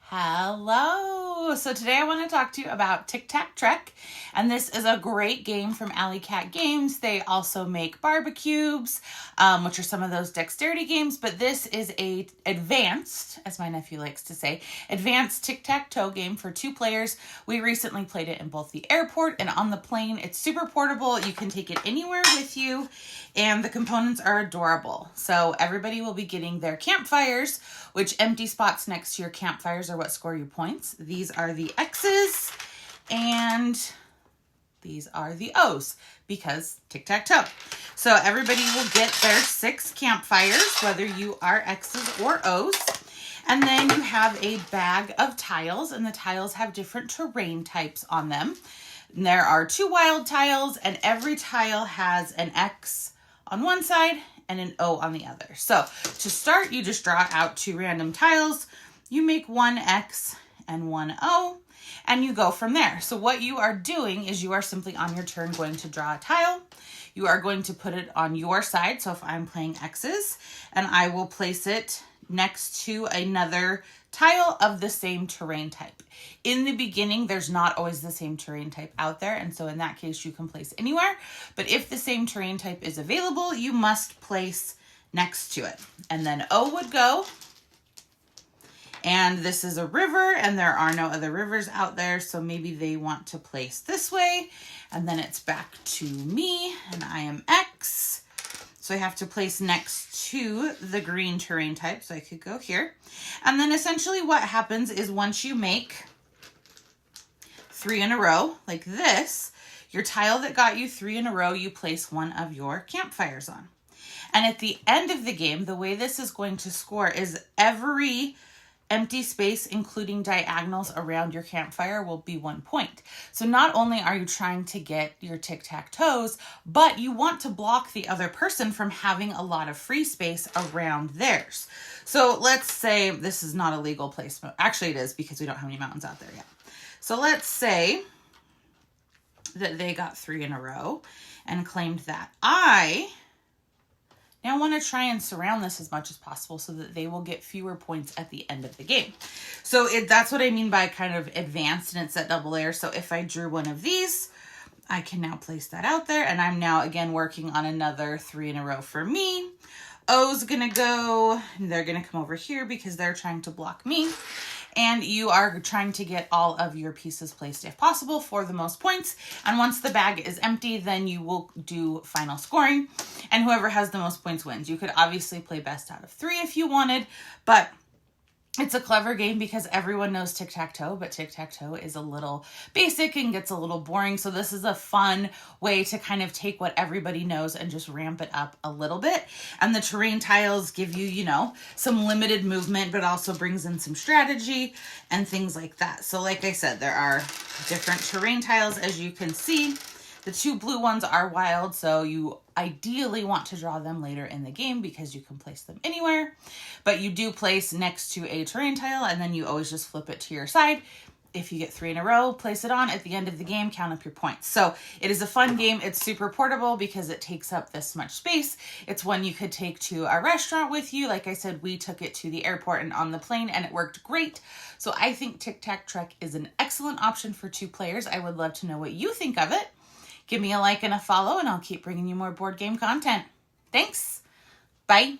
Hello! So today I want to talk to you about Tic Tac Trek, and this is a great game from Alley Cat Games. They also make barbecues, which are some of those dexterity games, but this is a advanced, as my nephew likes to say, advanced Tic Tac Toe game for 2 players. We recently played it in both the airport and on the plane. It's super portable. You can take it anywhere with you, and the components are adorable. So everybody will be getting their campfires, which empty spots next to your campfires are what score you points. These are the X's and these are the O's because tic-tac-toe. So everybody will get their 6 campfires, whether you are X's or O's. And then you have a bag of tiles, and the tiles have different terrain types on them. And there are 2 wild tiles, and every tile has an X on one side and an O on the other. So to start, you just draw out 2 random tiles. You make 1 X and 1 O, and you go from there. So what you are doing is you are simply on your turn going to draw a tile. You are going to put it on your side. So if I'm playing X's, and I will place it next to another tile of the same terrain type. In the beginning, there's not always the same terrain type out there, and so in that case, you can place anywhere. But if the same terrain type is available, you must place next to it. And then O would go, and this is a river, and there are no other rivers out there, so maybe they want to place this way, and then it's back to me, and I am X. So I have to place next to the green terrain type, so I could go here. And then essentially what happens is once you make 3 in a row, like this, your tile that got you 3 in a row, you place one of your campfires on. And at the end of the game, the way this is going to score is every empty space, including diagonals around your campfire, will be 1 point. So not only are you trying to get your tic-tac-toes, but you want to block the other person from having a lot of free space around theirs. So let's say this is not a legal placement. Actually, it is because we don't have any mountains out there yet. So let's say that they got 3 in a row and claimed that. I now want to try and surround this as much as possible so that they will get fewer points at the end of the game. So that's what I mean by kind of advanced, and it's at double layer. So if I drew one of these, I can now place that out there, and I'm now again working on another 3 in a row for me. O's gonna go, they're gonna come over here because they're trying to block me. And you are trying to get all of your pieces placed if possible for the most points. And once the bag is empty, then you will do final scoring. And whoever has the most points wins. You could obviously play best out of 3 if you wanted, but it's a clever game because everyone knows tic-tac-toe, but tic-tac-toe is a little basic and gets a little boring. So this is a fun way to kind of take what everybody knows and just ramp it up a little bit. And the terrain tiles give you, some limited movement, but also brings in some strategy and things like that. So like I said, there are different terrain tiles, as you can see. The 2 blue ones are wild, so you ideally want to draw them later in the game because you can place them anywhere. But you do place next to a terrain tile, and then you always just flip it to your side. If you get 3 in a row, place it on. At the end of the game, count up your points. So it is a fun game. It's super portable because it takes up this much space. It's one you could take to a restaurant with you. Like I said, we took it to the airport and on the plane, and it worked great. So I think Tic Tac Trek is an excellent option for 2 players. I would love to know what you think of it. Give me a like and a follow, and I'll keep bringing you more board game content. Thanks. Bye.